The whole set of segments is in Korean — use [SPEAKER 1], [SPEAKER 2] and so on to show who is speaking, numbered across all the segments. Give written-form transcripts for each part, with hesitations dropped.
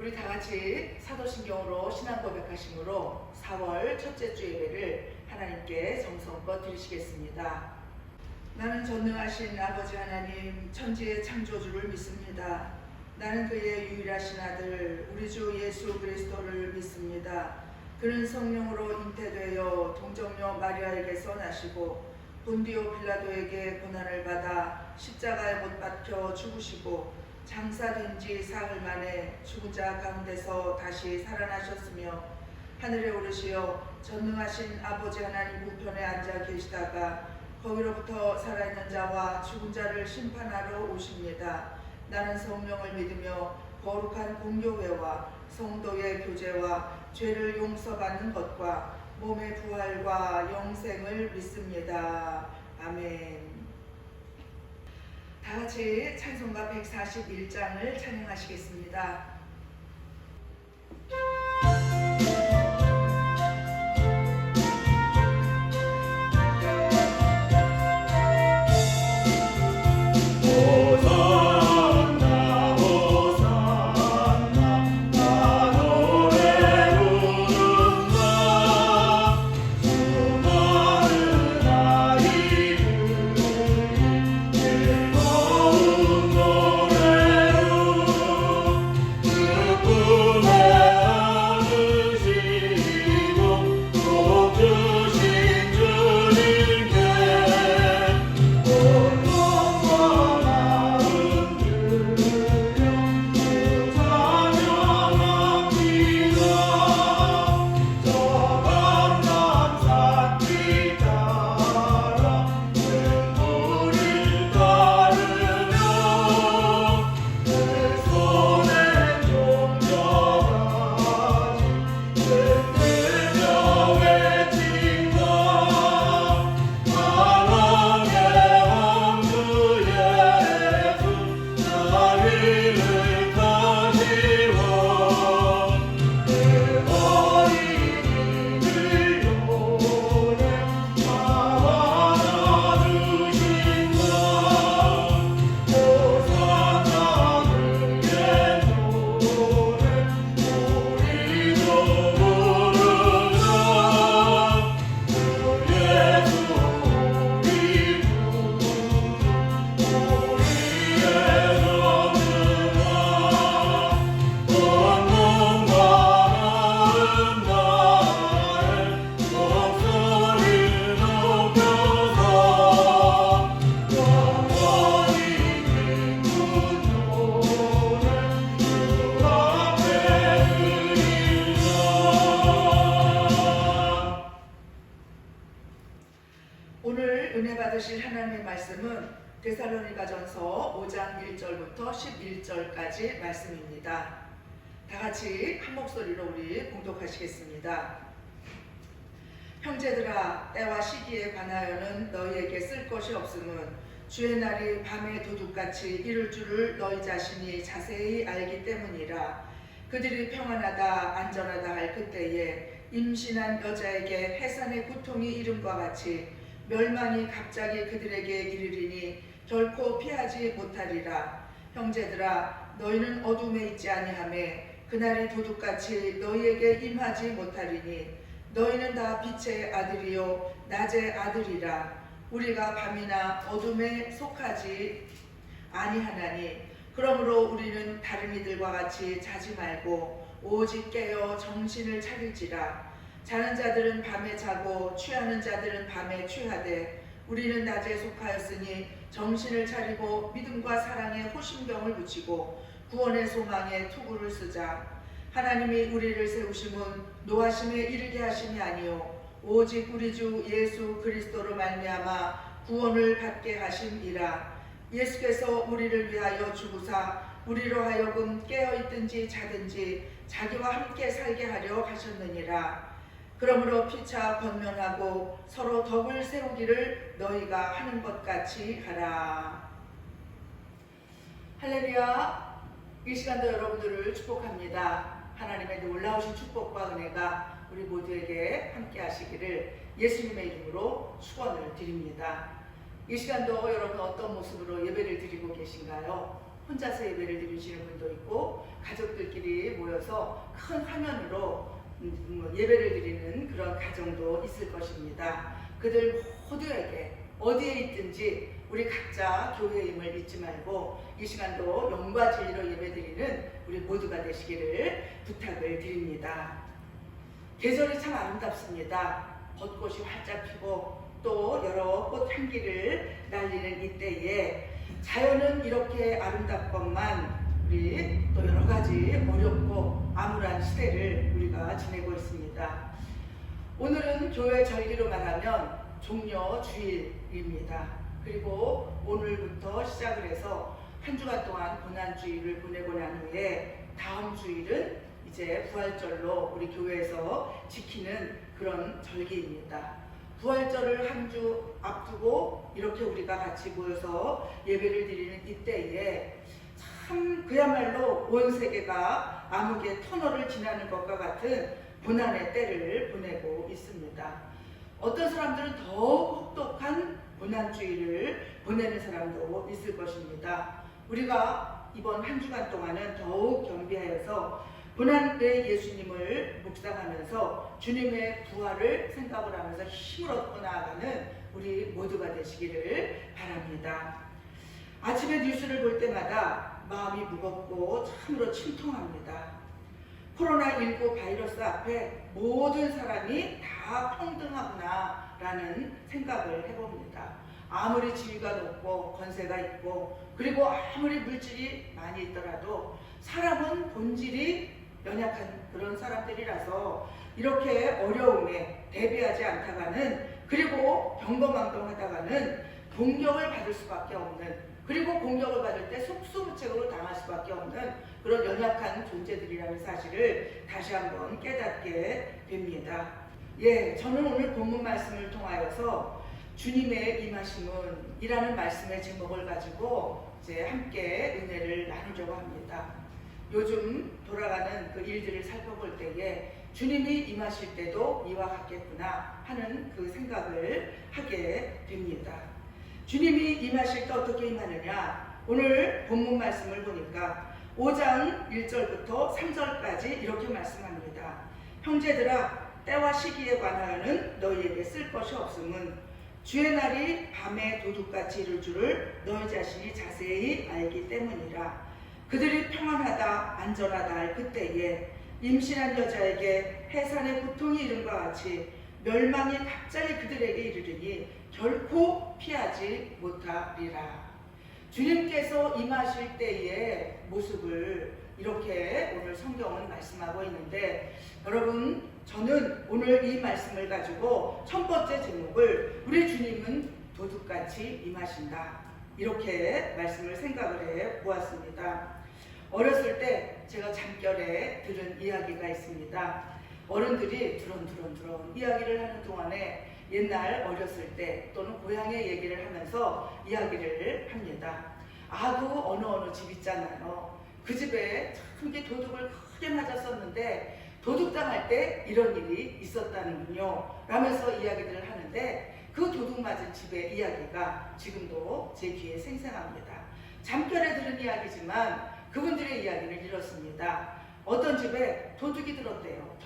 [SPEAKER 1] 우리 다 같이 사도신경으로 신앙 고백하심으로 4월 첫째 주 예배를 하나님께 정성껏 드리시겠습니다. 나는 전능하신 아버지 하나님 천지의 창조주를 믿습니다. 나는 그의 유일하신 아들 우리 주 예수 그리스도를 믿습니다. 그는 성령으로 잉태되어 동정녀 마리아에게서 나시고 본디오 빌라도에게 고난을 받아 십자가에 못 박혀 죽으시고 장사된 지 사흘 만에 죽은 자 가운데서 다시 살아나셨으며 하늘에 오르시어 전능하신 아버지 하나님 우편에 앉아 계시다가 거기로부터 살아있는 자와 죽은 자를 심판하러 오십니다. 나는 성령을 믿으며 거룩한 공교회와 성도의 교제와 죄를 용서받는 것과 몸의 부활과 영생을 믿습니다. 아멘. 다 같이 찬송가 141장을 찬양하시겠습니다. 오늘 은혜 받으실 하나님의 말씀은 데살로니가전서 5장 1절부터 11절까지 말씀입니다. 다 같이 한 목소리로 우리 봉독하시겠습니다. 형제들아, 때와 시기에 관하여는 너희에게 쓸 것이 없음은 주의 날이 밤의 도둑같이 이를 줄을 너희 자신이 자세히 알기 때문이라. 그들이 평안하다 안전하다 할 그때에 임신한 여자에게 해산의 고통이 이름과 같이 멸망이 갑자기 그들에게 이르리니 결코 피하지 못하리라. 형제들아, 너희는 어둠에 있지 아니하매 그날이 도둑같이 너희에게 임하지 못하리니 너희는 다 빛의 아들이요 낮의 아들이라. 우리가 밤이나 어둠에 속하지 아니하나니 그러므로 우리는 다른 이들과 같이 자지 말고 오직 깨어 정신을 차릴지라. 자는 자들은 밤에 자고 취하는 자들은 밤에 취하되 우리는 낮에 속하였으니 정신을 차리고 믿음과 사랑에 호심경을 붙이고 구원의 소망에 투구를 쓰자. 하나님이 우리를 세우심은 노하심에 이르게 하심이 아니요 오직 우리 주 예수 그리스도로 말미암아 구원을 받게 하심이라. 예수께서 우리를 위하여 죽으사 우리로 하여금 깨어있든지 자든지 자기와 함께 살게 하려 하셨느니라. 그러므로 피차 권면하고 서로 덕을 세우기를 너희가 하는 것 같이 하라. 할렐루야. 이 시간도 여러분들을 축복합니다. 하나님의 놀라우신 축복과 은혜가 우리 모두에게 함께 하시기를 예수님의 이름으로 축원을 드립니다. 이 시간도 여러분 어떤 모습으로 예배를 드리고 계신가요? 혼자서 예배를 드리시는 분도 있고 가족들끼리 모여서 큰 화면으로 예배를 드리는 그런 가정도 있을 것입니다. 그들 모두에게 어디에 있든지 우리 각자 교회임을 잊지 말고 이 시간도 영과 진리로 예배드리는 우리 모두가 되시기를 부탁을 드립니다. 계절이 참 아름답습니다. 벚꽃이 활짝 피고 또 여러 꽃 향기를 날리는 이때에 자연은 이렇게 아름답건만 우리 또 여러 가지 어렵고 암울한 시대를 우리가 지내고 있습니다. 오늘은 교회 절기로 말하면 종려 주일입니다. 그리고 오늘부터 시작을 해서 한 주간 동안 고난주일을 보내고 난 후에 다음 주일은 이제 부활절로 우리 교회에서 지키는 그런 절기입니다. 부활절을 한 주 앞두고 이렇게 우리가 같이 모여서 예배를 드리는 이때에 참 그야말로 온 세계가 암흑의 터널을 지나는 것과 같은 고난의 때를 보내고 있습니다. 어떤 사람들은 더욱 혹독한 고난주의를 보내는 사람도 있을 것입니다. 우리가 이번 한 주간 동안은 더욱 겸비하여서 고난의 예수님을 묵상하면서 주님의 부활을 생각을 하면서 힘을 얻고 나아가는 우리 모두가 되시기를 바랍니다. 아침에 뉴스를 볼 때마다 마음이 무겁고 참으로 침통합니다. 코로나19 바이러스 앞에 모든 사람이 다 평등하구나 라는 생각을 해봅니다. 아무리 지위가 높고 권세가 있고 그리고 아무리 물질이 많이 있더라도 사람은 본질이 연약한 그런 사람들이라서 이렇게 어려움에 대비하지 않다가는 그리고 병거망동하다가는 공격을 받을 수밖에 없는 그리고 공격을 받을 때 속수무책으로 당할 수밖에 없는 그런 연약한 존재들이라는 사실을 다시 한번 깨닫게 됩니다. 저는 오늘 본문 말씀을 통하여서 주님의 임하심은 이라는 말씀의 제목을 가지고 이제 함께 은혜를 나누려고 합니다. 요즘 돌아가는 그 일들을 살펴볼 때에 주님이 임하실 때도 이와 같겠구나 하는 그 생각을 하게 됩니다. 주님이 임하실 때 어떻게 임하느냐? 오늘 본문 말씀을 보니까 5장 1절부터 3절까지 이렇게 말씀합니다. 형제들아, 때와 시기에 관하여는 너희에게 쓸 것이 없음은 주의 날이 밤에 도둑같이 이룰 줄을 너희 자신이 자세히 알기 때문이라. 그들이 평안하다 안전하다 할 그때에 임신한 여자에게 해산의 고통이 이른과 같이 멸망이 갑자기 그들에게 이르르니 결코 피하지 못하리라. 주님께서 임하실 때의 모습을 이렇게 오늘 성경은 말씀하고 있는데, 여러분, 저는 오늘 이 말씀을 가지고 첫 번째 제목을 우리 주님은 도둑같이 임하신다, 이렇게 말씀을 생각을 해 보았습니다. 어렸을 때 제가 잠결에 들은 이야기가 있습니다. 어른들이 두런두런 이야기를 하는 동안에 옛날 어렸을 때 또는 고향의 얘기를 하면서 이야기를 합니다. 그 어느 집 있잖아요. 그 집에 참 도둑을 크게 맞았었는데 도둑당할 때 이런 일이 있었다는군요 라면서 이야기들을 하는데, 그 도둑 맞은 집의 이야기가 지금도 제 귀에 생생합니다. 잠결에 들은 이야기지만 그분들의 이야기를 이렇습니다. 어떤 집에 도둑이 들었대요.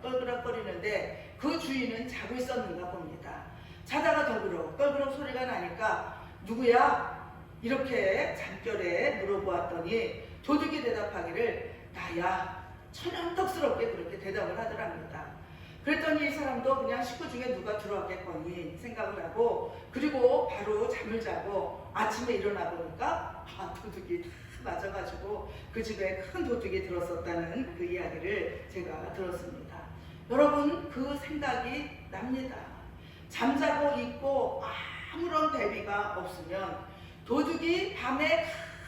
[SPEAKER 1] 덜그럭거리는데 그 주인은 자고 있었는가 봅니다. 자다가 덜그럭 소리가 나니까 누구야? 이렇게 잠결에 물어보았더니 도둑이 대답하기를 나야. 천연덕스럽게 그렇게 대답을 하더랍니다. 그랬더니 이 사람도 그냥 식구 중에 누가 들어왔겠거니 생각을 하고, 그리고 바로 잠을 자고 아침에 일어나 보니까 도둑이 맞아가지고 그 집에 큰 도둑이 들었었다는 그 이야기를 제가 들었습니다. 여러분, 그 생각이 납니다. 잠자고 있고 아무런 대비가 없으면 도둑이 밤에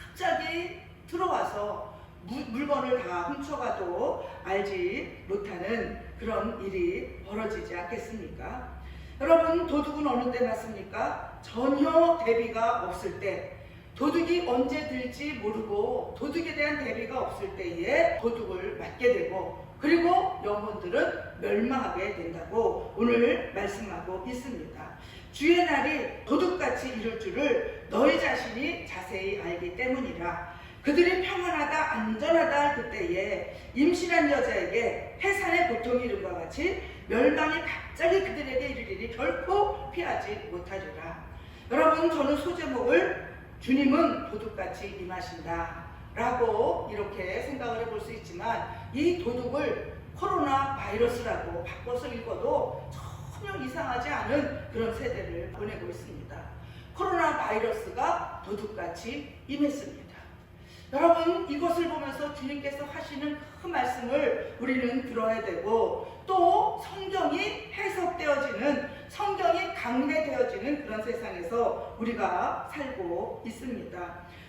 [SPEAKER 1] 갑자기 들어와서 물건을 다 훔쳐가도 알지 못하는 그런 일이 벌어지지 않겠습니까? 여러분, 도둑은 어느 때 맞습니까? 전혀 대비가 없을 때, 도둑이 언제 들지 모르고 도둑에 대한 대비가 없을 때에 도둑을 맞게 되고, 그리고 영혼들은 멸망하게 된다고 오늘 말씀하고 있습니다. 주의 날이 도둑같이 이룰 줄을 너희 자신이 자세히 알기 때문이라. 그들이 평안하다 안전하다 할 그때에 임신한 여자에게 해산의 고통이 이름과 같이 멸망이 갑자기 그들에게 이르리니 결코 피하지 못하리라. 여러분, 저는 소제목을 주님은 도둑같이 임하신다 라고 이렇게 생각을 해볼 수 있지만, 이 도둑을 코로나 바이러스라고 바꿔서 읽어도 전혀 이상하지 않은 그런 세대를 보내고 있습니다. 코로나 바이러스가 도둑같이 임했습니다. 여러분, 이것을 보면서 주님께서 하시는 그 말씀을 우리는 들어야 되고, 또 성경이 해석되어지는, 성경이 강매되어지는 그런 세상에서 우리가 살고 있습니다.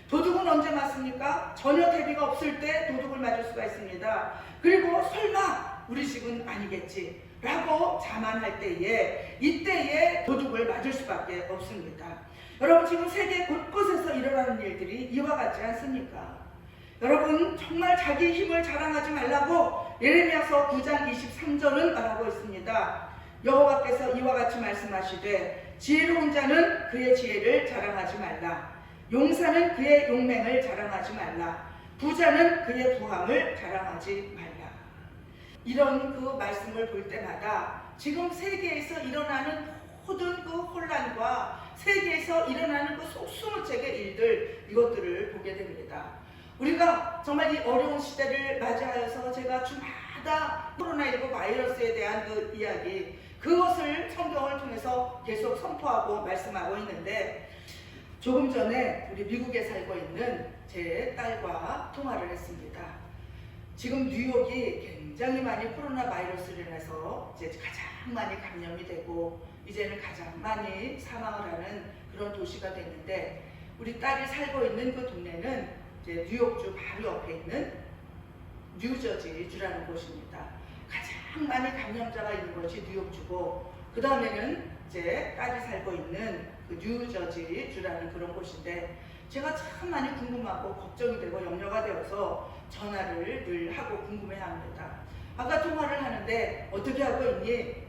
[SPEAKER 1] 도둑은 언제 맞습니까? 전혀 대비가 없을 때 도둑을 맞을 수가 있습니다. 그리고 설마 우리 집은 아니겠지 라고 자만할 때에, 이때에 도둑을 맞을 수밖에 없습니다. 여러분, 지금 세계 곳곳에서 일어나는 일들이 이와 같지 않습니까? 여러분, 정말 자기 힘을 자랑하지 말라고 예레미야서 9장 23절은 말하고 있습니다. 여호와께서 이와 같이 말씀하시되 지혜로운 자는 그의 지혜를 자랑하지 말라. 용사는 그의 용맹을 자랑하지 말라. 부자는 그의 부함을 자랑하지 말라. 이런 그 말씀을 볼 때마다 지금 세계에서 일어나는 모든 그 혼란과 세계에서 일어나는 그 속수무책의 일들, 이것들을 보게 됩니다. 우리가 정말 이 어려운 시대를 맞이하여서 제가 주마다 코로나19 바이러스에 대한 그 이야기, 그것을 성경을 통해서 계속 선포하고 말씀하고 있는데, 조금 전에 우리 미국에 살고 있는 제 딸과 통화를 했습니다. 지금 뉴욕이 굉장히 많이 코로나 바이러스로 인해서 이제 가장 많이 감염이 되고 이제는 가장 많이 사망을 하는 그런 도시가 됐는데, 우리 딸이 살고 있는 그 동네는 이제 뉴욕주 바로 옆에 있는 뉴저지주라는 곳입니다. 가장 많이 감염자가 있는 곳이 뉴욕주고, 그 다음에는 이제 딸이 살고 있는 그 뉴저지주라는 그런 곳인데, 제가 참 많이 궁금하고 걱정이 되고 염려가 되어서 전화를 늘 하고 궁금해합니다. 아까 통화를 하는데 어떻게 하고 있니?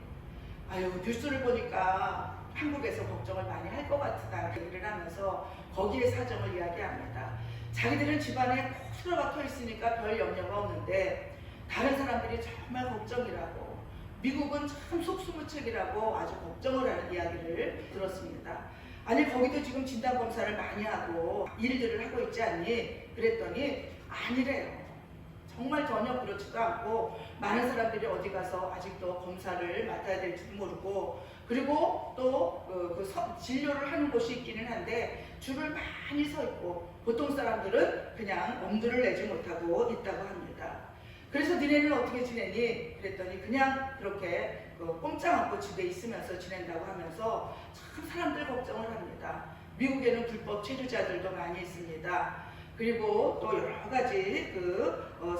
[SPEAKER 1] 아유, 뉴스를 보니까 한국에서 걱정을 많이 할 것 같다 얘기를 하면서 거기에 사정을 이야기합니다. 자기들은 집안에 콕 틀어박혀 있으니까 별 염려가 없는데 다른 사람들이 정말 걱정이라고, 미국은 참 속수무책이라고 아주 걱정을 하는 이야기를 들었습니다. 아니, 거기도 지금 진단검사를 많이 하고 일들을 하고 있지 않니? 그랬더니 아니래요. 정말 전혀 그렇지도 않고, 많은 사람들이 어디 가서 아직도 검사를 맡아야 될지도 모르고, 그리고 또 진료를 하는 곳이 있기는 한데 줄을 많이 서 있고, 보통 사람들은 그냥 엄두를 내지 못하고 있다고 합니다. 그래서 니네는 어떻게 지내니? 그랬더니 그냥 그렇게 꼼짝 않고 집에 있으면서 지낸다고 하면서 참 사람들 걱정을 합니다. 미국에는 불법 체류자들도 많이 있습니다. 그리고 또 여러 가지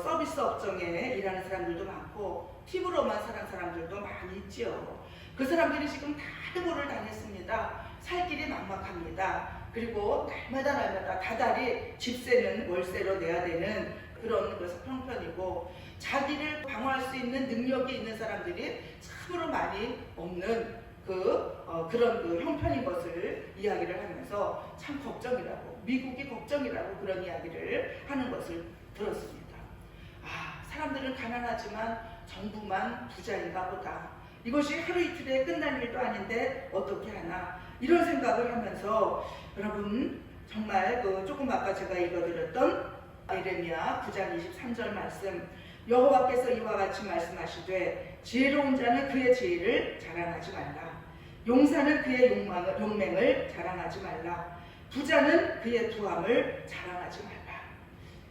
[SPEAKER 1] 서비스 업종에 일하는 사람들도 많고, 팁으로만 사는 사람들도 많이 있지요. 그 사람들이 지금 다 해고를 당했습니다. 살 길이 막막합니다. 그리고 날마다 다달이 집세는 월세로 내야 되는 그런 형편이고, 자기를 방어할 수 있는 능력이 있는 사람들이 참으로 많이 없는 그런 형편인 것을 이야기를 하면서 참 걱정이라고, 미국이 걱정이라고 그런 이야기를 하는 것을 들었습니다. 아, 사람들은 가난하지만 정부만 부자인가 보다. 이것이 하루 이틀에 끝날 일도 아닌데 어떻게 하나, 이런 생각을 하면서, 여러분 정말 조금 아까 제가 읽어드렸던 예레미야 9장 23절 말씀, 여호와께서 이와 같이 말씀하시되 지혜로운 자는 그의 지혜를 자랑하지 말라. 용사는 그의 용맹을 자랑하지 말라. 부자는 그의 부함을 자랑하지 말라.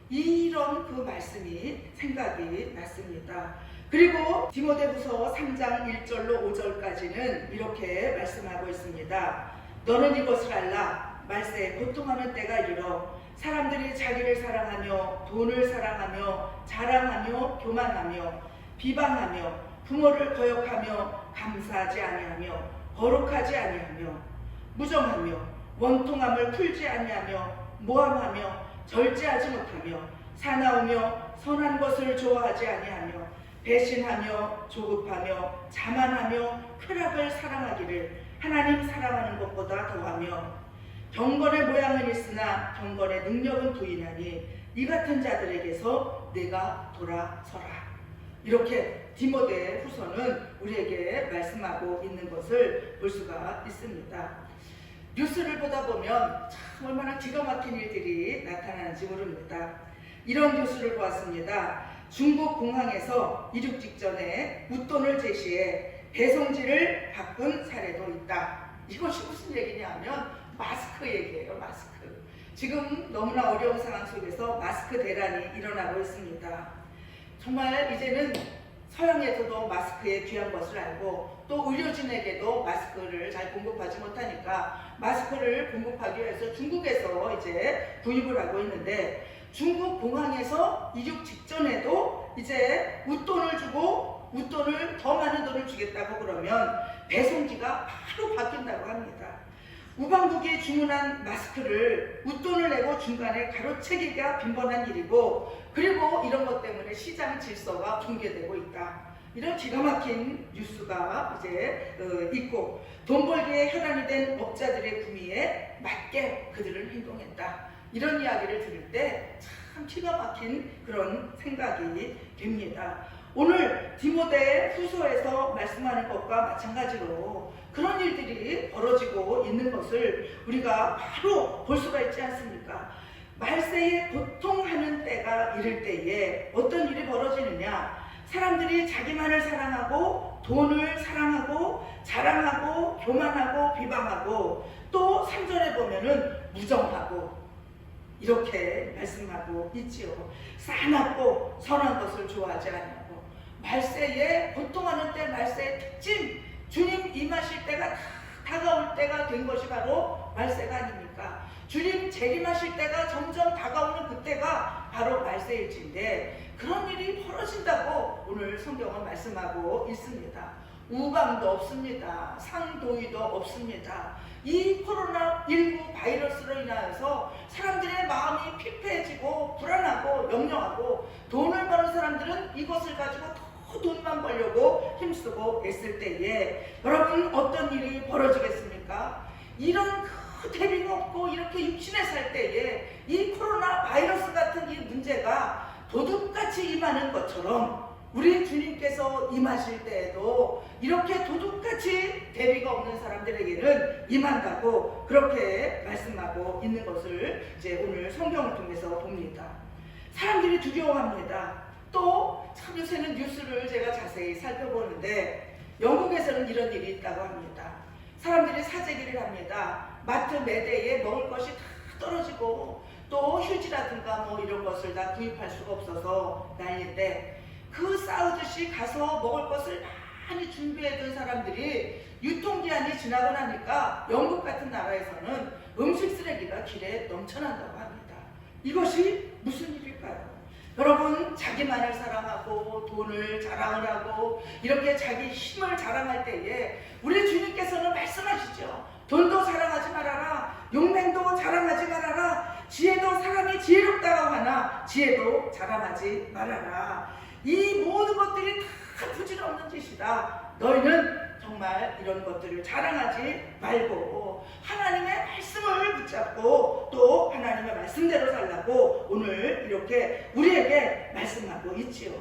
[SPEAKER 1] 이런 그 말씀이 생각이 났습니다. 그리고 디모데후서 3장 1절로 5절까지는 이렇게 말씀하고 있습니다. 너는 이것을 알라. 말세 고통하는 때가 이르러 사람들이 자기를 사랑하며 돈을 사랑하며 자랑하며 교만하며 비방하며 부모를 거역하며 감사하지 아니하며 거룩하지 아니하며 무정하며 원통함을 풀지 아니하며 모함하며 절제하지 못하며 사나우며 선한 것을 좋아하지 아니하며 배신하며 조급하며 자만하며 쾌락을 사랑하기를 하나님 사랑하는 것보다 더하며 경건의 모양은 있으나 경건의 능력은 부인하니 이 같은 자들에게서 내가 돌아서라. 이렇게 디모데 후서는 우리에게 말씀하고 있는 것을 볼 수가 있습니다. 뉴스를 보다 보면 참 얼마나 기가 막힌 일들이 나타나는지 모릅니다. 이런 뉴스를 보았습니다. 중국 공항에서 이륙 직전에 웃돈을 제시해 배송지를 바꾼 사례도 있다. 이것이 무슨 얘기냐면 마스크 얘기예요. 마스크. 지금 너무나 어려운 상황 속에서 마스크 대란이 일어나고 있습니다. 정말 이제는 서양에서도 마스크의 귀한 것을 알고 또 의료진에게도 마스크를 잘 공급하지 못하니까 마스크를 공급하기 위해서 중국에서 이제 구입을 하고 있는데, 중국 공항에서 이륙 직전에도 이제 웃돈을 주고 웃돈을 더 많은 돈을 주겠다고 그러면 배송지가 바로 바뀐다고 합니다. 우방국이 주문한 마스크를 웃돈을 내고 중간에 가로채기가 빈번한 일이고, 그리고 이런 것 때문에 시장 질서가 붕괴되고 있다. 이런 기가 막힌 뉴스가 이제 있고, 돈 벌기에 혈안이 된 업자들의 구미에 맞게 그들은 행동했다. 이런 이야기를 들을 때 참 기가 막힌 그런 생각이 됩니다. 오늘 디모데 후서에서 말씀하는 것과 마찬가지로 그런 일들이 벌어지고 있는 것을 우리가 바로 볼 수가 있지 않습니까? 말세에 고통하는 때가 이를 때에 어떤 일이 벌어지느냐? 사람들이 자기만을 사랑하고 돈을 사랑하고 자랑하고 교만하고 비방하고 또 3절에 보면은 무정하고 이렇게 말씀하고 있지요. 싸납고 선한 것을 좋아하지 않냐고. 말세에 고통하는 때, 말세의 특징, 주님 임하실 때가 다가올 때가 된 것이 바로 말세가 아닙니까? 주님 재림하실 때가 점점 다가오는 그때가 바로 말세일진데, 그런 일이 벌어진다고 오늘 성경은 말씀하고 있습니다. 우방도 없습니다. 상도위도 없습니다. 이 코로나19 바이러스로 인하여서 사람들의 마음이 피폐해지고 불안하고 염려하고, 돈을 버는 사람들은 이것을 가지고 더 돈만 벌려고 힘쓰고 애쓸 때에 여러분 어떤 일이 벌어지겠습니까? 이런 대비가 없고 이렇게 육신에 살 때에 이 코로나 바이러스 같은 이 문제가 도둑같이 임하는 것처럼 우리 주님께서 임하실 때에도 이렇게 도둑같이 대비가 없는 사람들에게는 임한다고 그렇게 말씀하고 있는 것을 이제 오늘 성경을 통해서 봅니다. 사람들이 두려워합니다. 또 참 요새는 뉴스를 제가 자세히 살펴보는데 영국에서는 이런 일이 있다고 합니다. 사람들이 사재기를 합니다. 마트 매대에 먹을 것이 다 떨어지고 또 휴지라든가 뭐 이런 것을 다 구입할 수가 없어서 난리인데, 그 싸우듯이 가서 먹을 것을 많이 준비해둔 사람들이 유통기한이 지나고 나니까 영국 같은 나라에서는 음식 쓰레기가 길에 넘쳐난다고 합니다. 이것이 무슨 일일까요? 여러분, 자기만을 사랑하고 돈을 자랑을 하고 이렇게 자기 힘을 자랑할 때에 우리 주님께서는 말씀하시죠. 돈도 자랑하지 말아라. 용맹도 자랑하지 말아라. 지혜도 사람이 지혜롭다고 하나 지혜도 자랑하지 말아라. 이 모든 것들이 다 부질없는 짓이다. 너희는 정말 이런 것들을 자랑하지 말고 하나님의 말씀을 붙잡고 또 하나님의 말씀대로 살라고 오늘 이렇게 우리에게 말씀하고 있지요.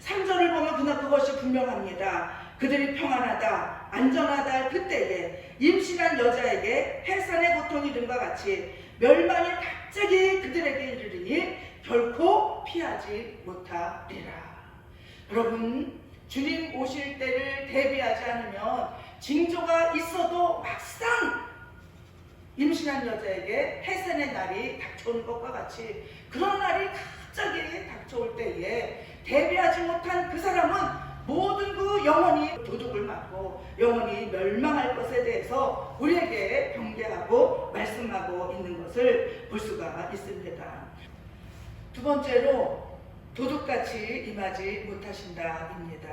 [SPEAKER 1] 3절을 보면 그것이 분명합니다. 그들이 평안하다 안전하다 할 그때에 임신한 여자에게 해산의 고통이 이른과 같이 멸망이 갑자기 그들에게 이르리니 결코 피하지 못하리라. 여러분, 주님 오실 때를 대비하지 않으면 징조가 있어도 막상 임신한 여자에게 해산의 날이 닥쳐오는 것과 같이 그런 날이 갑자기 닥쳐올 때에 대비하지 못한 그 사람은 모든 그 영혼이 도둑을 맞고 영혼이 멸망할 것에 대해서 우리에게 경계하고 말씀하고 있는 것을 볼 수가 있습니다. 두 번째로 도둑같이 임하지 못하신다입니다.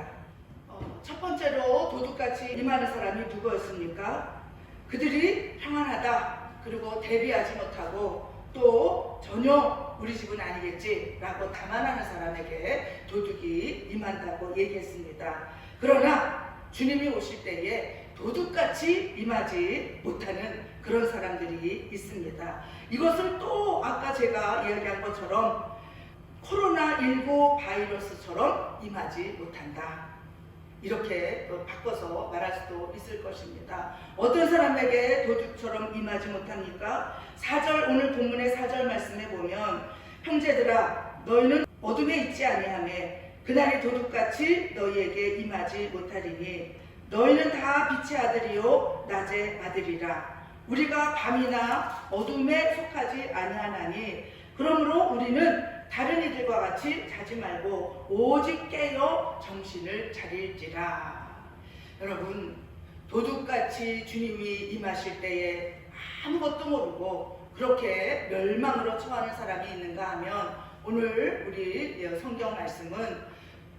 [SPEAKER 1] 첫 번째로 도둑같이 임하는 사람이 누구였습니까? 그들이 평안하다, 그리고 대비하지 못하고 또 전혀 우리 집은 아니겠지 라고 담아나는 사람에게 도둑이 임한다고 얘기했습니다. 그러나 주님이 오실 때에 도둑같이 임하지 못하는 그런 사람들이 있습니다. 이것을 또 아까 제가 이야기한 것처럼 코로나19 바이러스처럼 임하지 못한다. 이렇게 바꿔서 말할 수도 있을 것입니다. 어떤 사람에게 도둑처럼 임하지 못합니까? 4절, 오늘 본문의 4절 말씀에 보면 형제들아 너희는 어둠에 있지 아니하며 그날이 도둑같이 너희에게 임하지 못하리니 너희는 다 빛의 아들이요 낮의 아들이라. 우리가 밤이나 어둠에 속하지 아니하나니 그러므로 우리는 다른 이들과 같이 자지 말고 오직 깨어 정신을 차릴지라. 여러분, 도둑같이 주님이 임하실 때에 아무것도 모르고 그렇게 멸망으로 처하는 사람이 있는가 하면 오늘 우리 성경 말씀은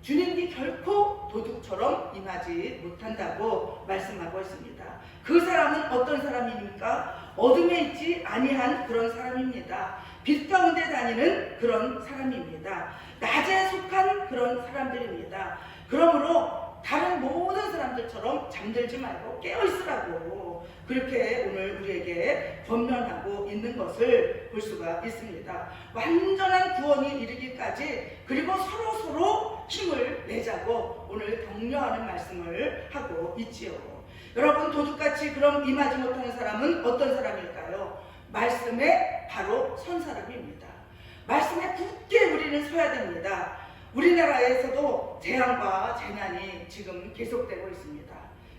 [SPEAKER 1] 주님이 결코 도둑처럼 임하지 못한다고 말씀하고 있습니다. 그 사람은 어떤 사람입니까? 어둠에 있지 아니한 그런 사람입니다. 빛 가운데 다니는 그런 사람입니다. 낮에 속한 그런 사람들입니다. 그러므로 다른 모든 사람들처럼 잠들지 말고 깨어있으라고 그렇게 오늘 우리에게 권면하고 있는 것을 볼 수가 있습니다. 완전한 구원이 이르기까지 그리고 서로 힘을 내자고 오늘 격려하는 말씀을 하고 있지요. 여러분, 도둑같이 그럼 임하지 못하는 사람은 어떤 사람일까요? 말씀에 바로 선 사람입니다. 말씀에 굳게 우리는 서야 됩니다. 우리나라에서도 재앙과 재난이 지금 계속되고 있습니다.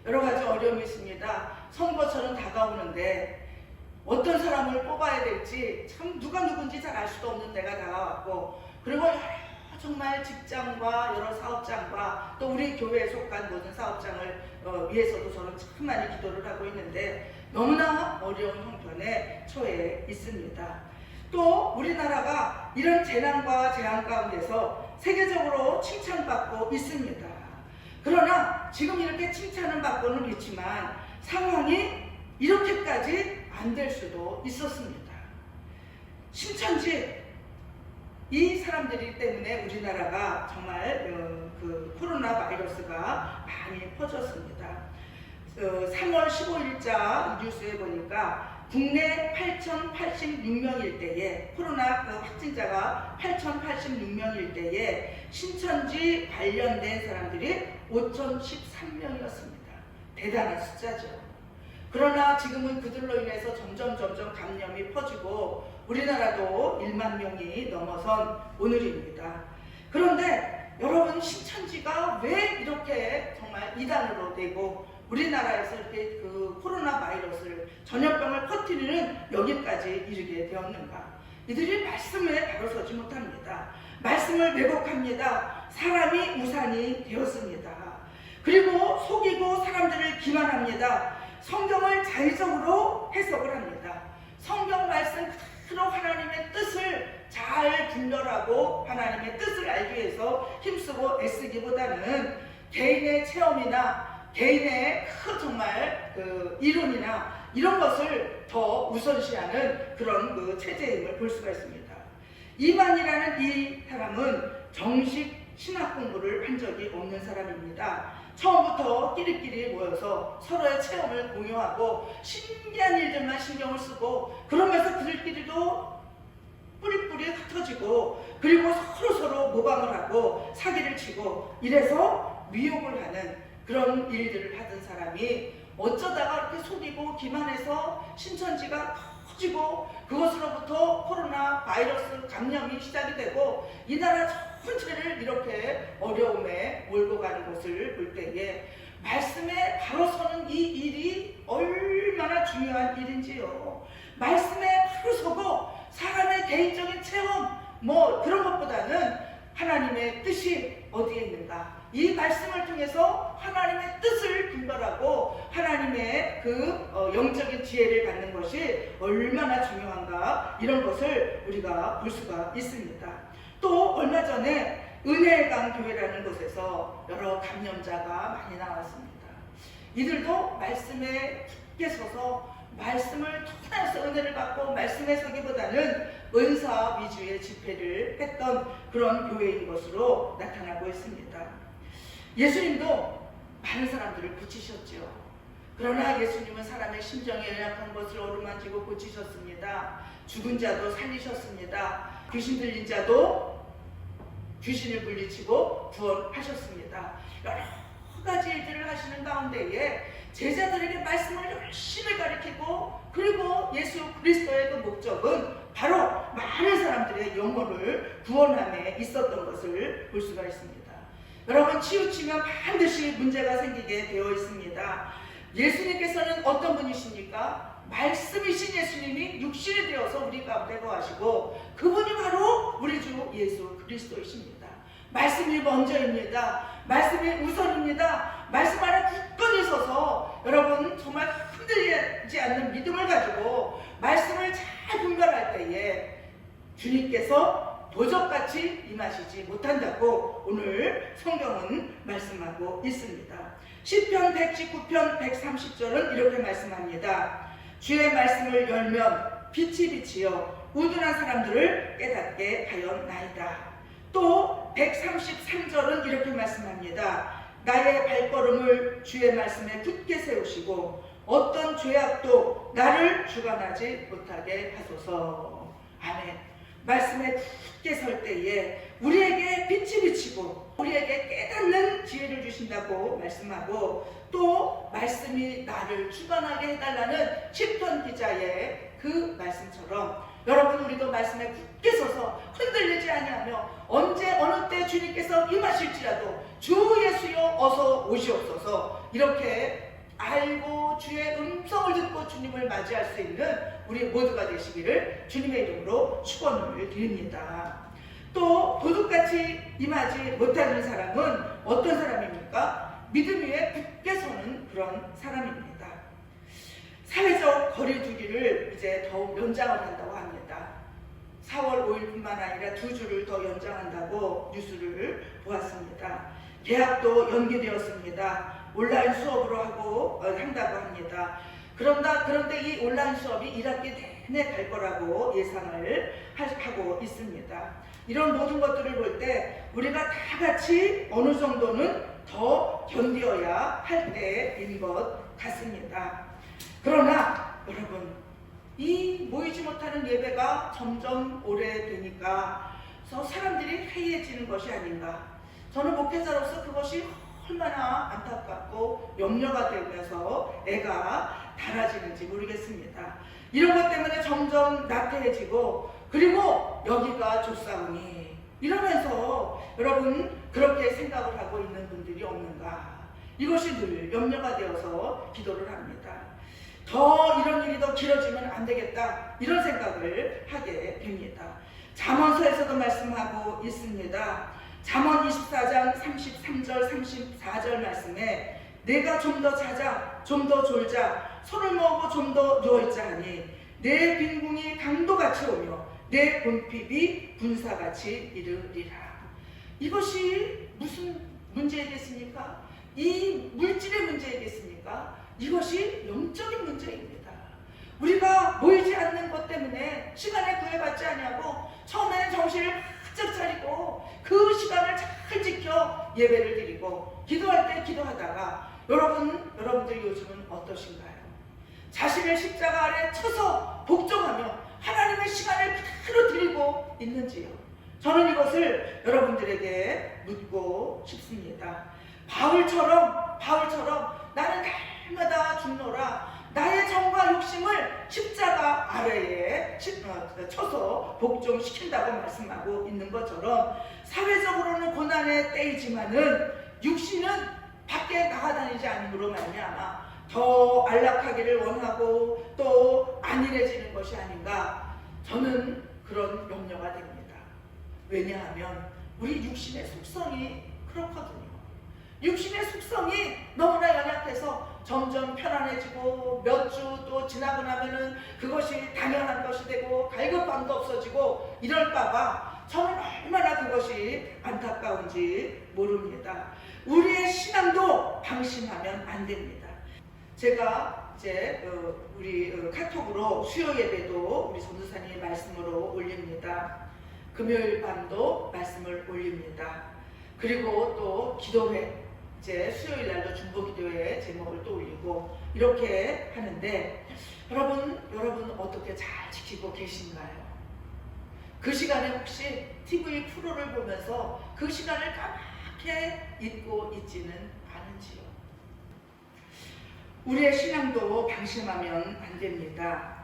[SPEAKER 1] 여러 가지 어려움이 있습니다. 선거철은 다가오는데 어떤 사람을 뽑아야 될지 참 누가 누군지 잘 알 수도 없는 때가 다가왔고, 그리고 정말 직장과 여러 사업장과 또 우리 교회에 속한 모든 사업장을 위해서도 저는 참 많이 기도를 하고 있는데 너무나 어려운 형편에 처해 있습니다. 또 우리나라가 이런 재난과 재앙 가운데서 세계적으로 칭찬받고 있습니다. 그러나 지금 이렇게 칭찬은 받고는 있지만 상황이 이렇게까지 안 될 수도 있었습니다. 신천지 이 사람들이 때문에 우리나라가 정말 그 코로나 바이러스가 많이 퍼졌습니다. 3월 15일자 뉴스에 보니까 국내 8,086명일 때에 코로나 확진자가 8,086명일 때에 신천지 관련된 사람들이 5,013명이었습니다. 대단한 숫자죠. 그러나 지금은 그들로 인해서 점점 감염이 퍼지고 우리나라도 1만 명이 넘어선 오늘입니다. 그런데 여러분, 신천지가 왜 이렇게 정말 이단으로 되고 우리나라에서 이렇게 그 코로나 바이러스를 전염병을 퍼뜨리는 여기까지 이르게 되었는가? 이들이 말씀에 바로 서지 못합니다. 말씀을 왜곡합니다. 사람이 우상이 되었습니다. 그리고 속이고 사람들을 기만합니다. 성경을 자의적으로 해석을 합니다. 성경 말씀 그대로 하나님의 뜻을 잘 분별하고 하나님의 뜻을 알기 위해서 힘쓰고 애쓰기보다는 개인의 체험이나 개인의 정말 이론이나 이런 것을 더 우선시하는 그런 체제임을 볼 수가 있습니다. 이만이라는 이 사람은 정식 신학 공부를 한 적이 없는 사람입니다. 처음부터 끼리끼리 모여서 서로의 체험을 공유하고 신기한 일들만 신경을 쓰고 그러면서 그들끼리도 뿌리뿌리 흩어지고 그리고 서로 모방을 하고 사기를 치고 이래서 미혹을 하는 그런 일들을 하던 사람이 어쩌다가 이렇게 속이고 기만해서 신천지가 터지고 그것으로부터 코로나 바이러스 감염이 시작이 되고 이 나라 전체를 이렇게 어려움에 몰고 가는 것을 볼 때에 말씀에 바로 서는 이 일이 얼마나 중요한 일인지요. 말씀에 바로 서고 사람의 개인적인 체험 그런 것보다는 하나님의 뜻이 어디에 있는가, 이 말씀을 통해서 하나님의 뜻을 분별하고 하나님의 영적인 지혜를 갖는 것이 얼마나 중요한가, 이런 것을 우리가 볼 수가 있습니다. 또 얼마 전에 은혜강 교회라는 곳에서 여러 감염자가 많이 나왔습니다. 이들도 말씀에 깊게 서서 말씀을 통해서 은혜를 받고 말씀에 서기보다는 은사 위주의 집회를 했던 그런 교회인 것으로 나타나고 있습니다. 예수님도 많은 사람들을 고치셨죠. 그러나 예수님은 사람의 심정에 연약한 것을 어루만지고 고치셨습니다. 죽은 자도 살리셨습니다. 귀신 들린 자도 귀신을 물리치고 구원하셨습니다. 여러 가지 일들을 하시는 가운데에 제자들에게 말씀을 열심히 가르치고, 그리고 예수 그리스도의 그 목적은 바로 많은 사람들의 영혼을 구원함에 있었던 것을 볼 수가 있습니다. 여러분, 치우치면 반드시 문제가 생기게 되어 있습니다. 예수님께서는 어떤 분이십니까? 말씀이신 예수님이 육신이 되어서 우리 가운데 거하시고, 그분이 바로 우리 주 예수 그리스도이십니다. 말씀이 먼저입니다. 말씀이 우선입니다. 말씀 안에 굳건히 서서 여러분 정말 흔들리지 않는 믿음을 가지고 말씀을 잘 분별할 때에 주님께서 도적같이 임하시지 못한다고 오늘 성경은 말씀하고 있습니다. 시편 119편 130절은 이렇게 말씀합니다. 주의 말씀을 열면 빛이 비치어 우둔한 사람들을 깨닫게 하였나이다. 또 133절은 이렇게 말씀합니다. 나의 발걸음을 주의 말씀에 굳게 세우시고 어떤 죄악도 나를 주관하지 못하게 하소서. 아멘. 말씀에 굳게 설 때에 우리에게 빛이 비치고 우리에게 깨닫는 지혜를 주신다고 말씀하고, 또 말씀이 나를 주관하게 해달라는 시편 기자의 그 말씀처럼 여러분, 우리도 말씀에 굳게 서서 흔들리지 아니하며 언제 어느 때 주님께서 임하실지라도 주 예수여 어서 오시옵소서, 이렇게 알고 주의 음성을 듣고 주님을 맞이할 수 있는 우리 모두가 되시기를 주님의 이름으로 축원을 드립니다. 또 도둑같이 임하지 못하는 사람은 어떤 사람입니까? 믿음 위에 굳게 서는 그런 사람입니다. 사회적 거리두기를 이제 더욱 연장을 한다고 합니다. 4월 5일뿐만 아니라 2주를 더 연장한다고 뉴스를 보았습니다. 개학도 연기되었습니다. 온라인 수업으로 한다고 합니다. 그런데 이 온라인 수업이 1학기 내내 갈 거라고 예상을 하고 있습니다. 이런 모든 것들을 볼 때 우리가 다 같이 어느 정도는 더 견뎌야 할 때인 것 같습니다. 그러나 여러분, 이 모이지 못하는 예배가 점점 오래되니까 사람들이 해이해지는 것이 아닌가. 저는 목회자로서 그것이 얼마나 안타깝고 염려가 되면서 애가 달아지는지 모르겠습니다. 이런 것 때문에 점점 나태해지고, 그리고 여기가 좋사오니 이러면서 여러분 그렇게 생각을 하고 있는 분들이 없는가. 이것이 늘 염려가 되어서 기도를 합니다. 더 이런 일이 더 길어지면 안 되겠다, 이런 생각을 하게 됩니다. 잠언서에서도 말씀하고 있습니다. 잠언 24장 33절 34절 말씀에 내가 좀 더 자자 좀 더 졸자 손을 모으고 좀 더 누워있자 하니 내 빈궁이 강도같이 오며 내 본핍이 군사같이 이르리라. 이것이 무슨 문제이겠습니까? 이 물질의 문제이겠습니까? 이것이 영적인 문제입니다. 우리가 모이지 않는 것 때문에 시간에 구애받지 아니하고 처음에는 정신을 바짝 차리고 그 시간을 잘 지켜 예배를 드리고 기도할 때 기도하다가 여러분들 요즘은 어떠신가요? 자신을 십자가 아래 쳐서 복종하며 하나님의 시간을 그대로 드리고 있는지요? 저는 이것을 여러분들에게 묻고 싶습니다. 바울처럼 나는 날마다 죽노라, 나의 정과 욕심을 십자가 아래에 쳐서 복종시킨다고 말씀하고 있는 것처럼 사회적으로는 고난의 때이지만은 육신은 밖에 나가다니지 않음으로 말미암아 더 안락하기를 원하고 또 안일해지는 것이 아닌가, 저는 그런 염려가 됩니다. 왜냐하면 우리 육신의 속성이 그렇거든요. 육신의 속성이 너무나 연약해서 점점 편안해지고 몇 주 또 지나고 나면은 그것이 당연한 것이 되고 갈급함도 없어지고 이럴까봐 저는 얼마나 그것이 안타까운지 모릅니다. 우리의 신앙도 방심하면 안 됩니다. 제가 이제 우리 카톡으로 수요 예배도 우리 전도사님의 말씀으로 올립니다. 금요일 밤도 말씀을 올립니다. 그리고 또 기도회, 이제 수요일 날도 중보기도회 제목을 또 올리고 이렇게 하는데 여러분 어떻게 잘 지키고 계신가요? 그 시간에 혹시 TV 프로를 보면서 그 시간을 까맣게 잊고 있지는 않은지요? 우리의 신앙도 방심하면 안 됩니다.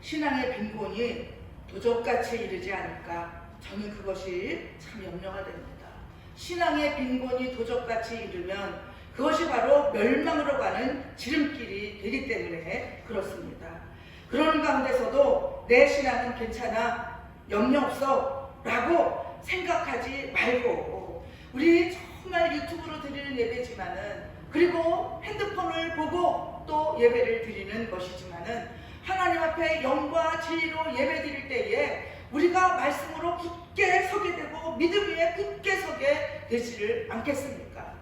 [SPEAKER 1] 신앙의 빈곤이 도적같이 이르지 않을까? 저는 그것이 참 염려가 됩니다. 신앙의 빈곤이 도적같이 이르면 그것이 바로 멸망으로 가는 지름길이 되기 때문에 그렇습니다. 그러는 가운데서도 내 신앙은 괜찮아, 염려 없어 라고 생각하지 말고, 우리 정말 유튜브로 드리는 예배지만은, 그리고 핸드폰을 보고 또 예배를 드리는 것이지만은, 하나님 앞에 영과 진리로 예배 드릴 때에 우리가 말씀으로 굳게 서게 되고 믿음 위에 굳게 서게 되지를 않겠습니까?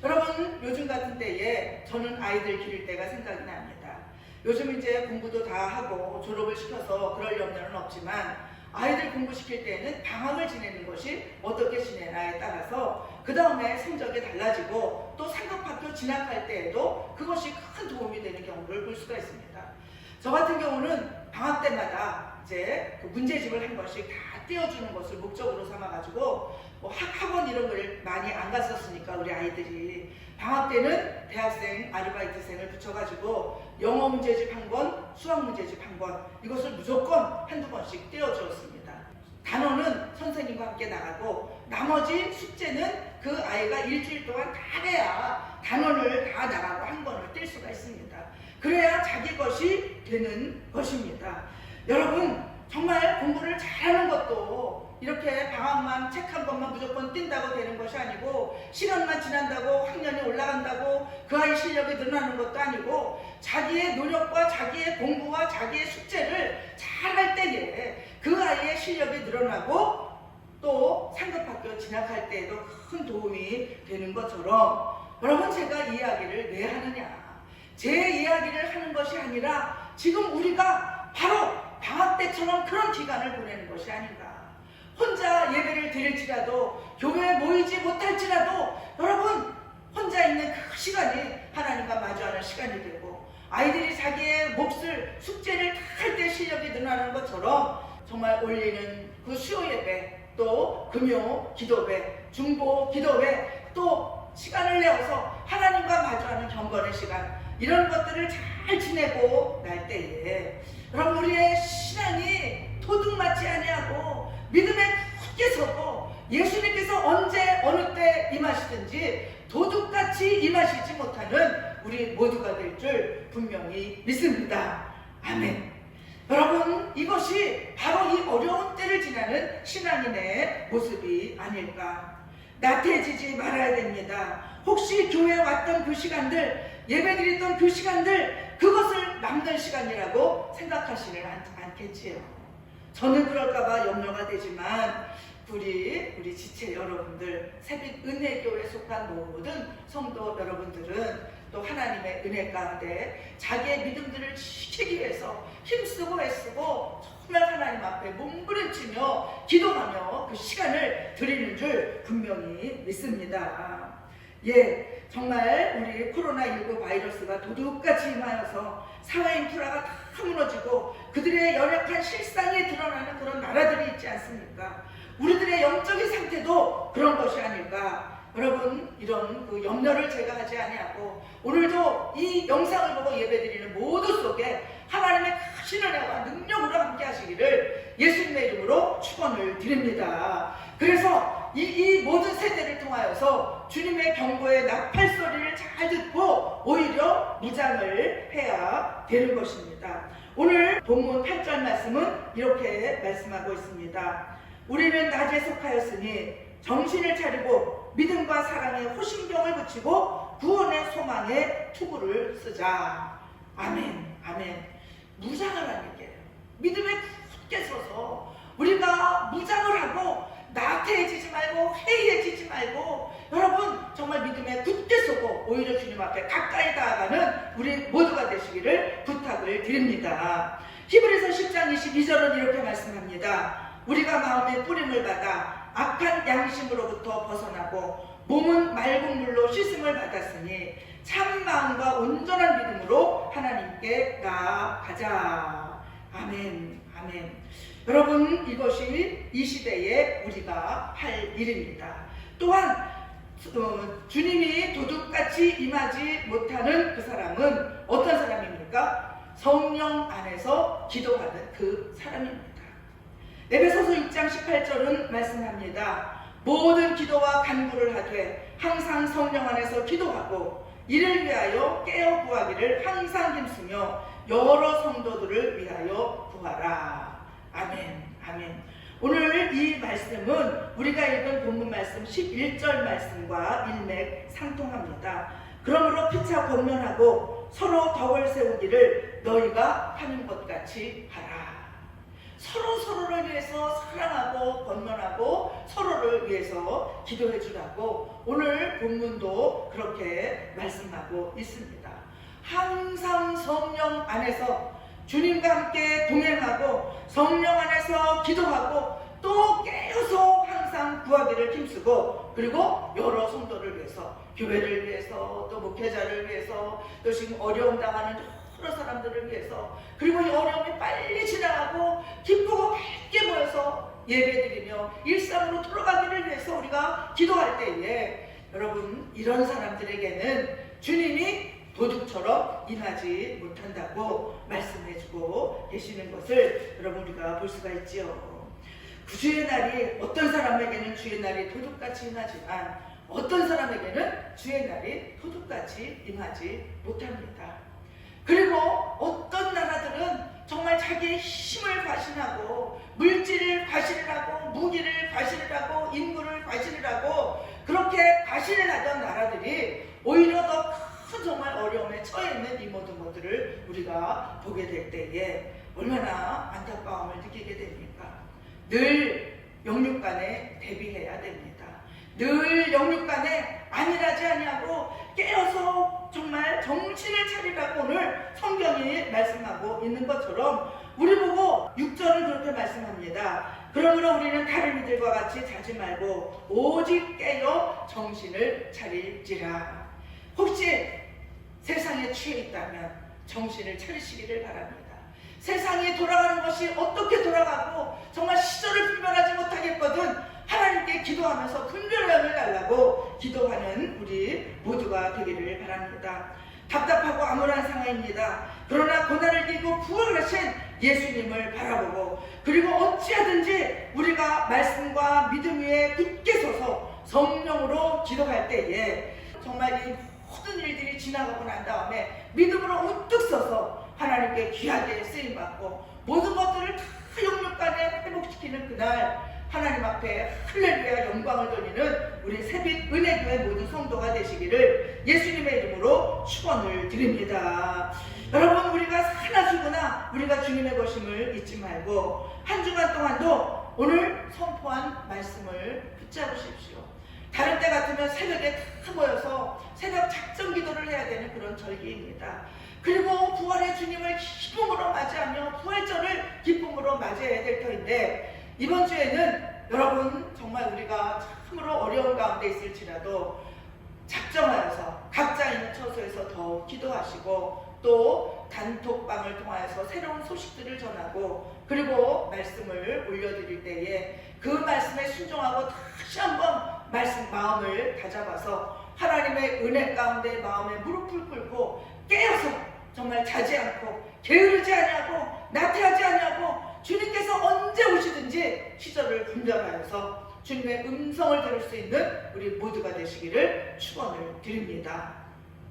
[SPEAKER 1] 여러분, 요즘 같은 때에 저는 아이들 기를 때가 생각이 납니다. 요즘 이제 공부도 다 하고 졸업을 시켜서 그럴 염려는 없지만, 아이들 공부시킬 때에는 방학을 지내는 것이 어떻게 지내나에 따라서 그 다음에 성적이 달라지고 또 상급학교 진학할 때에도 그것이 큰 도움이 되는 경우를 볼 수가 있습니다. 저 같은 경우는 방학 때마다 이제 그 문제집을 한 번씩 다 띄워주는 것을 목적으로 삼아가지고 뭐 학원 이런 걸 많이 안 갔었으니까 우리 아이들이 방학 때는 대학생, 아르바이트생을 붙여가지고 영어 문제집 한 권, 수학 문제집 한 권, 이것을 무조건 한두 번씩 띄워주었습니다. 단어는 선생님과 함께 나가고 나머지 숙제는 그 아이가 일주일 동안 다 해야 단원을 다 나가고 한 권을 뗄 수가 있습니다. 그래야 자기 것이 되는 것입니다. 여러분, 정말 공부를 잘하는 것도 이렇게 방학만 책 한 권만 무조건 뛴다고 되는 것이 아니고, 시간만 지난다고 학년이 올라간다고 그 아이 실력이 늘어나는 것도 아니고, 자기의 노력과 자기의 공부와 자기의 숙제를 잘할 때에 그 아이의 실력이 늘어나고 또 상급학교 진학할 때에도 큰 도움이 되는 것처럼, 여러분, 제가 이야기를 왜 하느냐, 제 이야기를 하는 것이 아니라 지금 우리가 바로 방학 때처럼 그런 기간을 보내는 것이 아닌가. 혼자 예배를 드릴지라도, 교회에 모이지 못할지라도, 여러분, 혼자 있는 그 시간이 하나님과 마주하는 시간이 되고, 아이들이 자기의 몫을, 숙제를 다 할 때 실력이 늘어나는 것처럼 정말 올리는 그 수요 예배, 또 금요 기도회, 중보 기도회, 또 시간을 내어서 하나님과 마주하는 경건의 시간, 이런 것들을 잘 지내고 날 때에 여러분, 우리의 신앙이 도둑맞지 아니하고 믿음에 굳게 서고, 예수님께서 언제 어느 때 임하시든지 도둑같이 임하시지 못하는 우리 모두가 될 줄 분명히 믿습니다. 아멘. 여러분, 이것이 바로 이 어려운 때를 지나는 신앙인의 모습이 아닐까. 나태해지지 말아야 됩니다. 혹시 교회에 왔던 그 시간들, 예배드렸던 그 시간들, 그것을 남는 시간이라고 생각하시는 않겠지요. 저는 그럴까봐 염려가 되지만, 우리 지체 여러분들, 새빛 은혜교회에 속한 모든 성도 여러분들은 또 하나님의 은혜 가운데 자기의 믿음들을 지키기 위해서 힘쓰고 애쓰고 정말 하나님 앞에 몸부림치며 기도하며 그 시간을 드리는 줄 분명히 믿습니다. 예, 정말 우리 코로나19 바이러스가 도둑같이 임하여서 사회 인프라가 다 무너지고 그들의 연약한 실상이 드러나는 그런 나라들이 있지 않습니까? 우리들의 영적인 상태도 그런 것이 아닐까. 여러분, 이런 그 염려를 제가 하지 아니하고, 오늘도 이 영상을 보고 예배드리는 모두 속에 하나님의 크신 은혜와 능력으로 함께 하시기를 예수님의 이름으로 축원을 드립니다. 그래서 이 모든 세대를 통하여서 주님의 경고의 나팔소리를 잘 듣고 오히려 무장을 해야 되는 것입니다. 오늘 본문 8절 말씀은 이렇게 말씀하고 있습니다. 우리는 낮에 속하였으니 정신을 차리고 믿음과 사랑에 호심경을 붙이고 구원의 소망에 투구를 쓰자. 아멘, 아멘. 무장을 하는 게 믿음에 굳게 서서 우리가 무장을 하고 나태해지지 말고 해이해지지 말고, 여러분 정말 믿음에 굳게 서고 오히려 주님 앞에 가까이 다가가는 우리 모두가 되시기를 부탁을 드립니다. 히브리서 10장 22절은 이렇게 말씀합니다. 우리가 마음의 뿌림을 받아 악한 양심으로부터 벗어나고 몸은 맑은 물로 씻음을 받았으니 참 마음과 온전한 믿음으로 하나님께 나아가자. 아멘, 아멘. 여러분, 이것이 이 시대에 우리가 할 일입니다. 또한 주님이 도둑같이 임하지 못하는 그 사람은 어떤 사람입니까? 성령 안에서 기도하는 그 사람입니다. 에베소서 6장 18절은 말씀합니다. 모든 기도와 간구를 하되 항상 성령 안에서 기도하고 이를 위하여 깨어 구하기를 항상 힘쓰며 여러 성도들을 위하여 구하라. 아멘. 아멘. 오늘 이 말씀은 우리가 읽은 본문 말씀 11절 말씀과 일맥상통합니다. 그러므로 피차 권면하고 서로 덕을 세우기를 너희가 하는 것 같이 하라. 서로를 위해서 사랑하고 권면하고 서로를 위해서 기도해 주라고 오늘 본문도 그렇게 말씀하고 있습니다. 항상 성령 안에서 주님과 함께 동행하고 성령 안에서 기도하고 또 깨어서 항상 구하기를 힘쓰고 그리고 여러 성도를 위해서 교회를 위해서 또 목회자를 위해서 또 지금 어려움 당하는 여러 사람들을 위해서 그리고 이 어려움이 빨리 지나가고 기쁘고 밝게 모여서 예배드리며 일상으로 돌아가기를 위해서 우리가 기도할 때에 여러분 이런 사람들에게는 주님이 도둑처럼 임하지 못한다고 말씀해주고 계시는 것을 여러분 우리가 볼 수가 있지요. 그 주의 날이 어떤 사람에게는 주의 날이 도둑같이 임하지만 어떤 사람에게는 주의 날이 도둑같이 임하지 못합니다. 그리고 어떤 나라들은 정말 자기의 힘을 과신하고 물질을 과신하고 무기를 과신하고 인구를 과신하고 그렇게 과신을 하던 나라들이 오히려 더 큰 정말 어려움에 처해 있는 이 모든 것들을 우리가 보게 될 때에 얼마나 안타까움을 느끼게 됩니까? 늘 영육간에 대비해야 됩니다. 늘 영육간에 안일하지 아니하고 깨어서 정말 정신을 차리라고 오늘 성경이 말씀하고 있는 것처럼 우리 보고 6절은 그렇게 말씀합니다. 그러므로 우리는 다른 이들과 같이 자지 말고 오직 깨어 정신을 차릴지라. 혹시 세상에 취해 있다면 정신을 차리시기를 바랍니다. 세상이 돌아가는 것이 어떻게 돌아가고 정말 시절을 분별하지 못하겠거든 하나님께 기도하면서 분별함을 달라고 기도하는 우리 모두가 되기를 바랍니다. 답답하고 암울한 상황입니다. 그러나 고난을 이기고 부활하신 예수님을 바라보고 그리고 어찌하든지 우리가 말씀과 믿음 위에 굳게 서서 성령으로 기도할 때에 정말 이 모든 일들이 지나가고 난 다음에 믿음으로 우뚝 서서 하나님께 귀하게 쓰임받고 모든 것들을 다 영육간에 회복시키는 그날 하나님 앞에 할렐루야 영광을 돌리는 우리 새빛 은혜교회 모든 성도가 되시기를 예수님의 이름으로 축원을 드립니다. 여러분 우리가 하나 주구나 우리가 주님의 것임을 잊지 말고 한 주간 동안도 오늘 선포한 말씀을 붙잡으십시오. 다른 때 같으면 새벽에 다 모여서 새벽 작정 기도를 해야 되는 그런 절기입니다. 그리고 부활의 주님을 기쁨으로 맞이하며 부활절을 기쁨으로 맞이해야 될 터인데 이번 주에는 여러분 정말 우리가 참으로 어려운 가운데 있을지라도 작정하여서 각자 있는 처소에서 더 기도하시고 또 단톡방을 통하여서 새로운 소식들을 전하고 그리고 말씀을 올려드릴 때에 그 말씀에 순종하고 다시 한번 말씀 마음을 다잡아서 하나님의 은혜 가운데 마음에 무릎을 꿇고 깨어서 정말 자지 않고 게으르지 아니하고 나태하지 아니하고 주님께서 언제 오시든지 시절을 분별하여서 주님의 음성을 들을 수 있는 우리 모두가 되시기를 축원을 드립니다.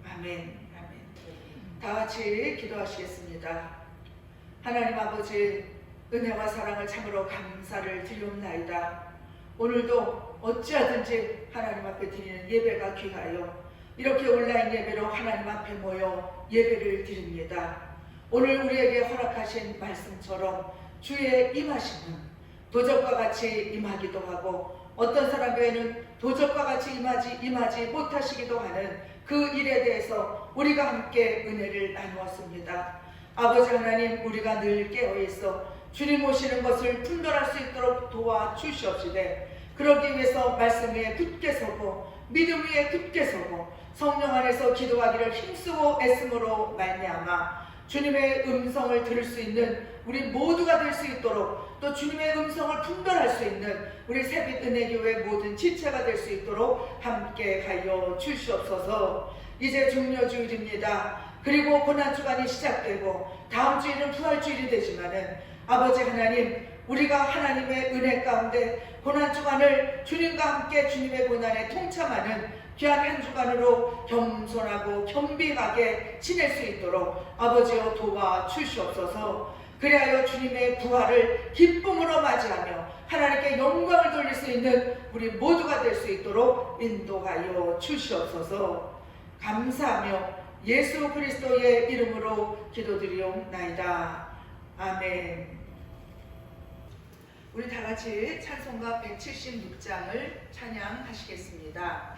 [SPEAKER 1] 아멘. 아멘. 다 같이 기도하시겠습니다. 하나님 아버지 은혜와 사랑을 참으로 감사를 드리옵나이다. 오늘도 어찌하든지 하나님 앞에 드리는 예배가 귀하여 이렇게 온라인 예배로 하나님 앞에 모여 예배를 드립니다. 오늘 우리에게 허락하신 말씀처럼 주의 임하심은 도적과 같이 임하기도 하고 어떤 사람에게는 도적과 같이 임하지 못하시기도 하는 그 일에 대해서 우리가 함께 은혜를 나누었습니다. 아버지 하나님 우리가 늘 깨어있어 주님 오시는 것을 분별할 수 있도록 도와주시옵시되 그러기 위해서 말씀 위에 굳게 서고 믿음 위에 굳게 서고 성령 안에서 기도하기를 힘쓰고 애씀으로 말미암아 주님의 음성을 들을 수 있는 우리 모두가 될 수 있도록, 또 주님의 음성을 분별할 수 있는 우리 새빛은혜교회 모든 지체가 될 수 있도록 함께 가여 주시옵소서. 이제 종료주일입니다. 그리고 고난주간이 시작되고 다음 주일은 부활주일이 되지만은 아버지 하나님, 우리가 하나님의 은혜 가운데 고난주간을 주님과 함께 주님의 고난에 통참하는 귀한 한 주간으로 겸손하고 겸비하게 지낼 수 있도록 아버지여 도와주시옵소서. 그리하여 주님의 부활을 기쁨으로 맞이하며 하나님께 영광을 돌릴 수 있는 우리 모두가 될 수 있도록 인도하여 주시옵소서. 감사하며 예수 그리스도의 이름으로 기도드리옵나이다. 아멘. 우리 다 같이 찬송가 176장을 찬양하시겠습니다.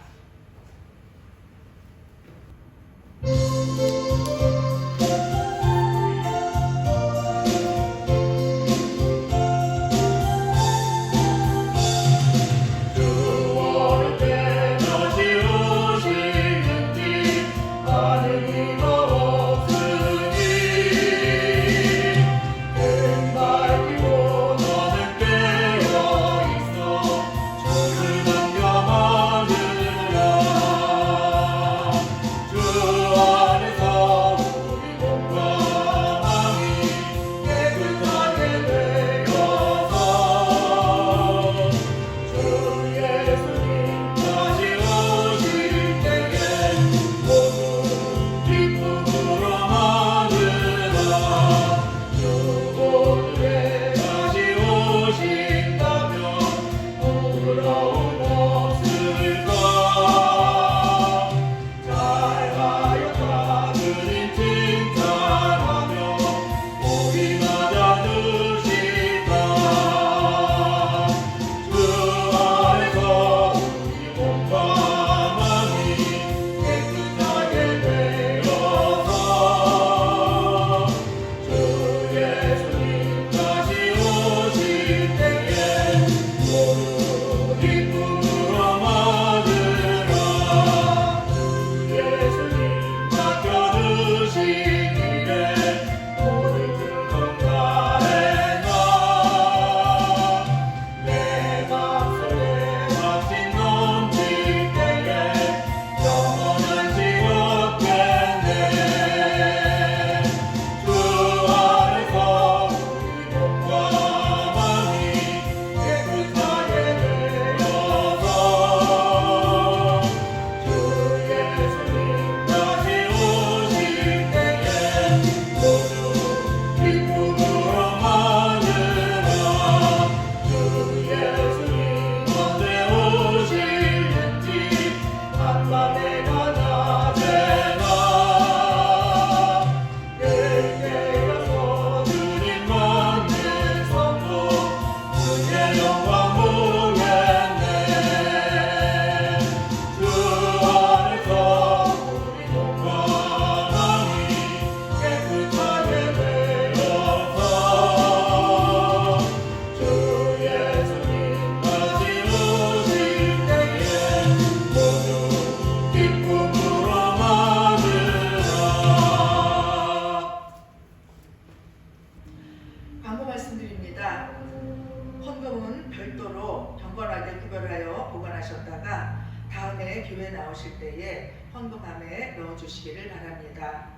[SPEAKER 1] 헌금은 별도로 경건하게 구별하여 보관하셨다가 다음에 교회 나오실 때에 헌금함에 넣어주시기를 바랍니다.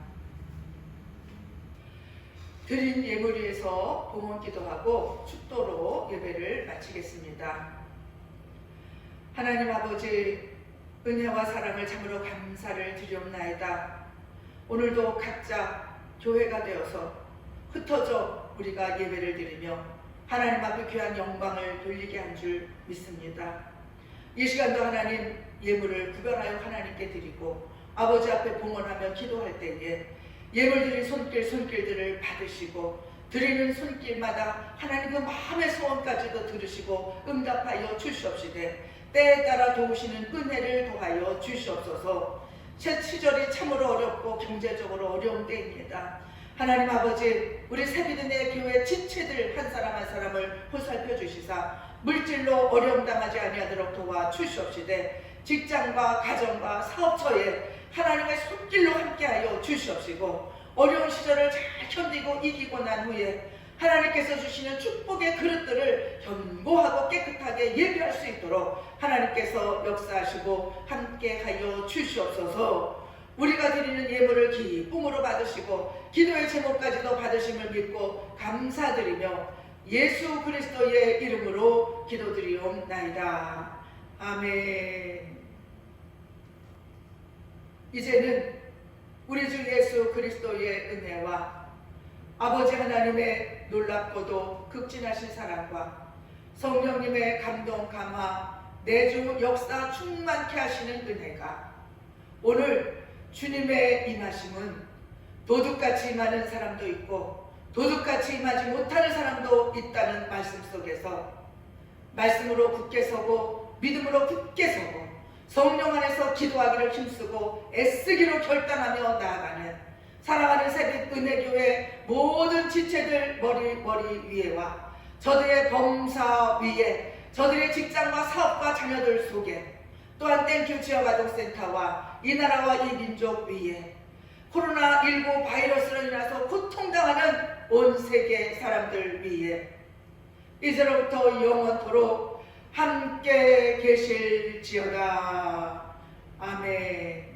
[SPEAKER 1] 드린 예물 위에서 봉헌 기도하고 축도로 예배를 마치겠습니다. 하나님 아버지, 은혜와 사랑을 참으로 감사를 드리옵나이다. 오늘도 각자 교회가 되어서 흩어져 우리가 예배를 드리며 하나님 앞에 귀한 영광을 돌리게 한 줄 믿습니다. 이 시간도 하나님 예물을 구별하여 하나님께 드리고 아버지 앞에 봉헌하며 기도할 때에 예물 드린 손길들을 받으시고 드리는 손길마다 하나님 그 마음의 소원까지도 들으시고 응답하여 주시옵시되 때에 따라 도우시는 은혜를 더하여 주시옵소서. 새 시절이 참으로 어렵고 경제적으로 어려운 때입니다. 하나님 아버지, 우리 새비드네 교회 지체들 한 사람 한 사람을 보살펴 주시사 물질로 어려움 당하지 아니하도록 도와 주시옵시되 직장과 가정과 사업처에 하나님의 손길로 함께하여 주시옵시고 어려운 시절을 잘 견디고 이기고 난 후에 하나님께서 주시는 축복의 그릇들을 견고하고 깨끗하게 예배할 수 있도록 하나님께서 역사하시고 함께하여 주시옵소서. 우리가 드리는 예물을 기쁨으로 받으시고 기도의 제목까지도 받으심을 믿고 감사드리며 예수 그리스도의 이름으로 기도드리옵나이다. 아멘. 이제는 우리 주 예수 그리스도의 은혜와 아버지 하나님의 놀랍고도 극진하신 사랑과 성령님의 감동 감화 내주 역사 충만케 하시는 은혜가 오늘 주님의 임하심은 도둑같이 임하는 사람도 있고 도둑같이 임하지 못하는 사람도 있다는 말씀 속에서 말씀으로 굳게 서고 믿음으로 굳게 서고 성령 안에서 기도하기를 힘쓰고 애쓰기로 결단하며 나아가는 사랑하는 새벽 은혜교회 모든 지체들 머리 위에와 저들의 범사 위에 저들의 직장과 사업과 자녀들 속에 또한 땡큐 지역아동센터와 이 나라와 이 민족 위에 코로나19 바이러스로 인해서 고통당하는 온 세계 사람들 위에 이제로부터 영원토록 함께 계실지어다. 아멘.